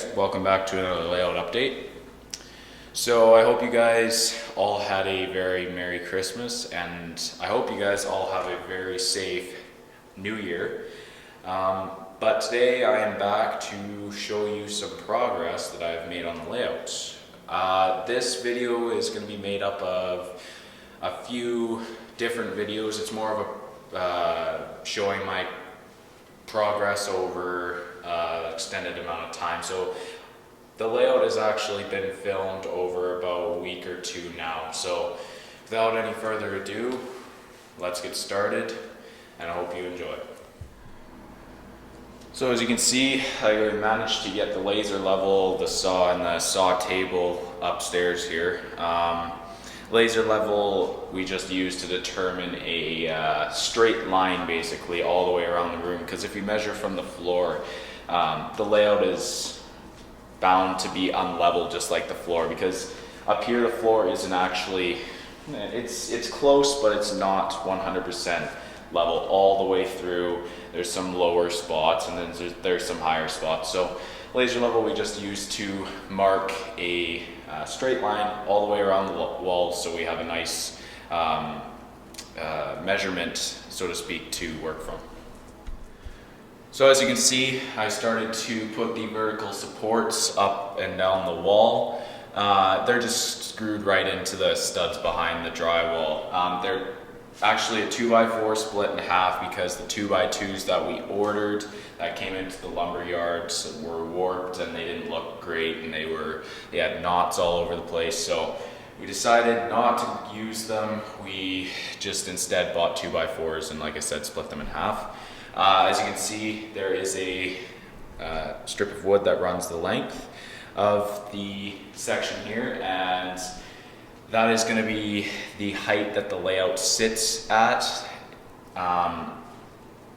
guys, welcome back to another layout update. So I hope you guys all had a very Merry Christmas, and I hope you guys all have a very safe New Year. But today I am back to show you some progress that I've made on the layout. This video is going to be made up of a few different videos. It's more of a showing my progress over an extended amount of time. So the layout has actually been filmed over about a week or two now. So without any further ado, let's get started, and I hope you enjoy. So as you can see, I managed to get the laser level, the saw, and the saw table upstairs here. Laser level we just use to determine a straight line basically all the way around the room, because if you measure from the floor, the layout is bound to be unlevel just like the floor, because up here the floor isn't actually, it's close, but it's not 100% level all the way through. There's some lower spots and then there's some higher spots. So laser level we just use to mark a straight line all the way around the walls, so we have a nice measurement, so to speak, to work from. So as you can see, I started to put the vertical supports up and down the wall. They're just screwed right into the studs behind the drywall. They're actually a 2x4 split in half, because the 2x2s that we ordered that came into the lumber yards were warped and they didn't look great, and they had knots all over the place. So we decided not to use them. We just instead bought 2x4s and, like I said, split them in half. As you can see, there is a strip of wood that runs the length of the section here, and that is going to be the height that the layout sits at.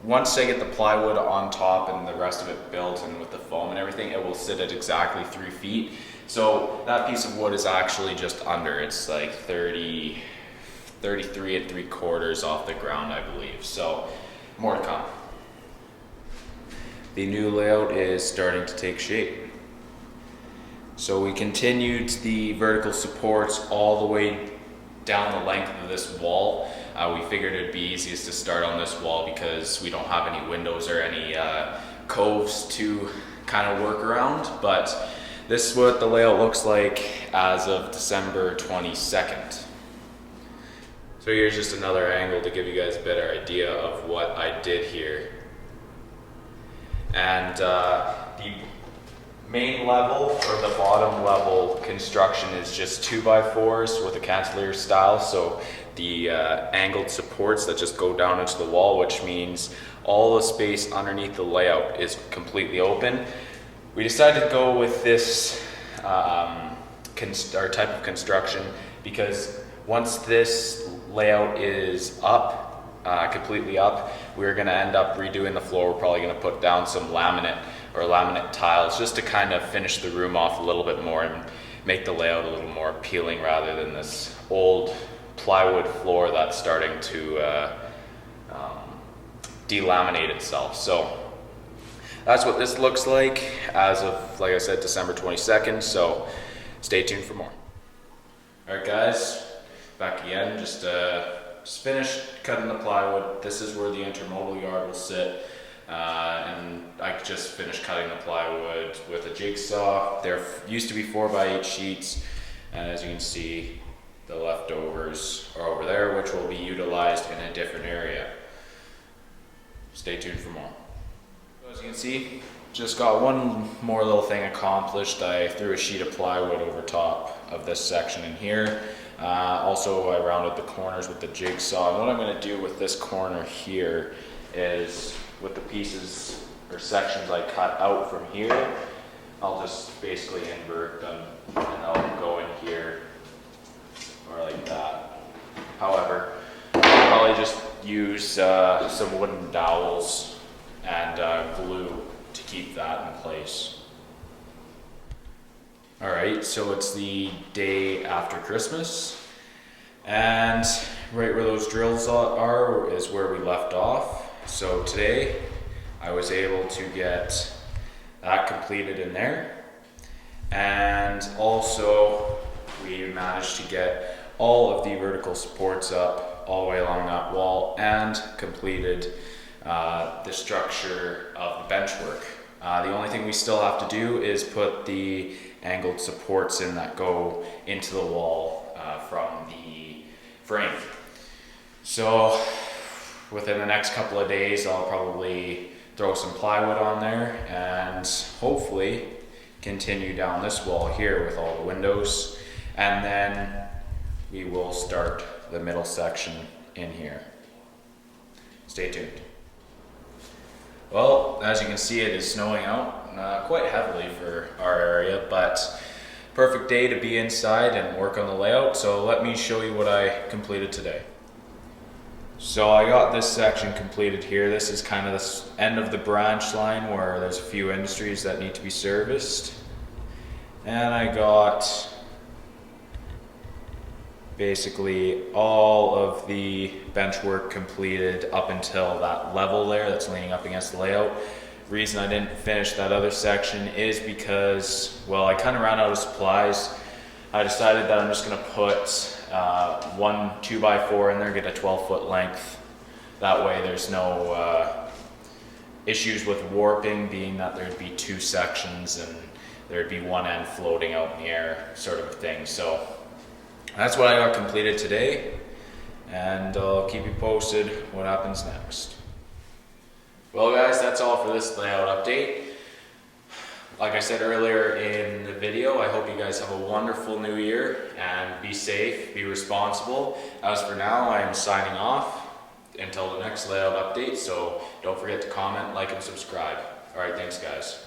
Once I get the plywood on top and the rest of it built and with the foam and everything, it will sit at exactly 3 feet. So that piece of wood is actually just under. It's like 33 3/4 off the ground, I believe. So more to come. The new layout is starting to take shape. So we continued the vertical supports all the way down the length of this wall. We figured it'd be easiest to start on this wall because we don't have any windows or any coves to kind of work around. But this is what the layout looks like as of December 22nd. So here's just another angle to give you guys a better idea of what I did here. And the main level, or the bottom level construction, is just 2x4s with a cantilever style. So the angled supports that just go down into the wall, which means all the space underneath the layout is completely open. We decided to go with this our type of construction because once this layout is up, completely up, we're going to end up redoing the floor. We're probably going to put down some laminate or laminate tiles just to kind of finish the room off a little bit more and make the layout a little more appealing, rather than this old plywood floor that's starting to delaminate itself. So that's what this looks like as of, like I said, December 22nd. So stay tuned for more. All right, guys, back again. Just finished cutting the plywood. This is where the intermodal yard will sit. And I just finished cutting the plywood with a jigsaw. There used to be 4x8 sheets, and as you can see, the leftovers are over there, which will be utilized in a different area. Stay tuned for more. As you can see, just got one more little thing accomplished. I threw a sheet of plywood over top of this section in here. Also, I rounded the corners with the jigsaw. And what I'm going to do with this corner here is, with the pieces or sections I cut out from here, I'll just basically invert them and I'll go in here or like that. However, I'll probably just use some wooden dowels and glue to keep that in place. Alright, so it's the day after Christmas, and right where those drills are is where we left off. So today I was able to get that completed in there. And also we managed to get all of the vertical supports up all the way along that wall and completed the structure of the benchwork. The only thing we still have to do is put the angled supports in that go into the wall from the frame. So within the next couple of days, I'll probably throw some plywood on there and hopefully continue down this wall here with all the windows, and then we will start the middle section in here. Stay tuned. Well, as you can see, it is snowing out quite heavily for our area, but perfect day to be inside and work on the layout. So let me show you what I completed today. So I got this section completed here. This is kind of the end of the branch line where there's a few industries that need to be serviced. And I got basically all of the bench work completed up until that level there that's leaning up against the layout. Reason I didn't finish that other section is because, well, I kind of ran out of supplies. I decided that I'm just going to put one 2x4 in there, get a 12-foot length. That way there's no issues with warping, being that there'd be two sections and there'd be one end floating out in the air sort of a thing. So that's what I got completed today, and I'll keep you posted what happens next. Well guys, that's all for this layout update. Like I said earlier in the video, I hope you guys have a wonderful new year and be safe, be responsible. As for now, I am signing off until the next layout update, so don't forget to comment, like, and subscribe. Alright, thanks guys.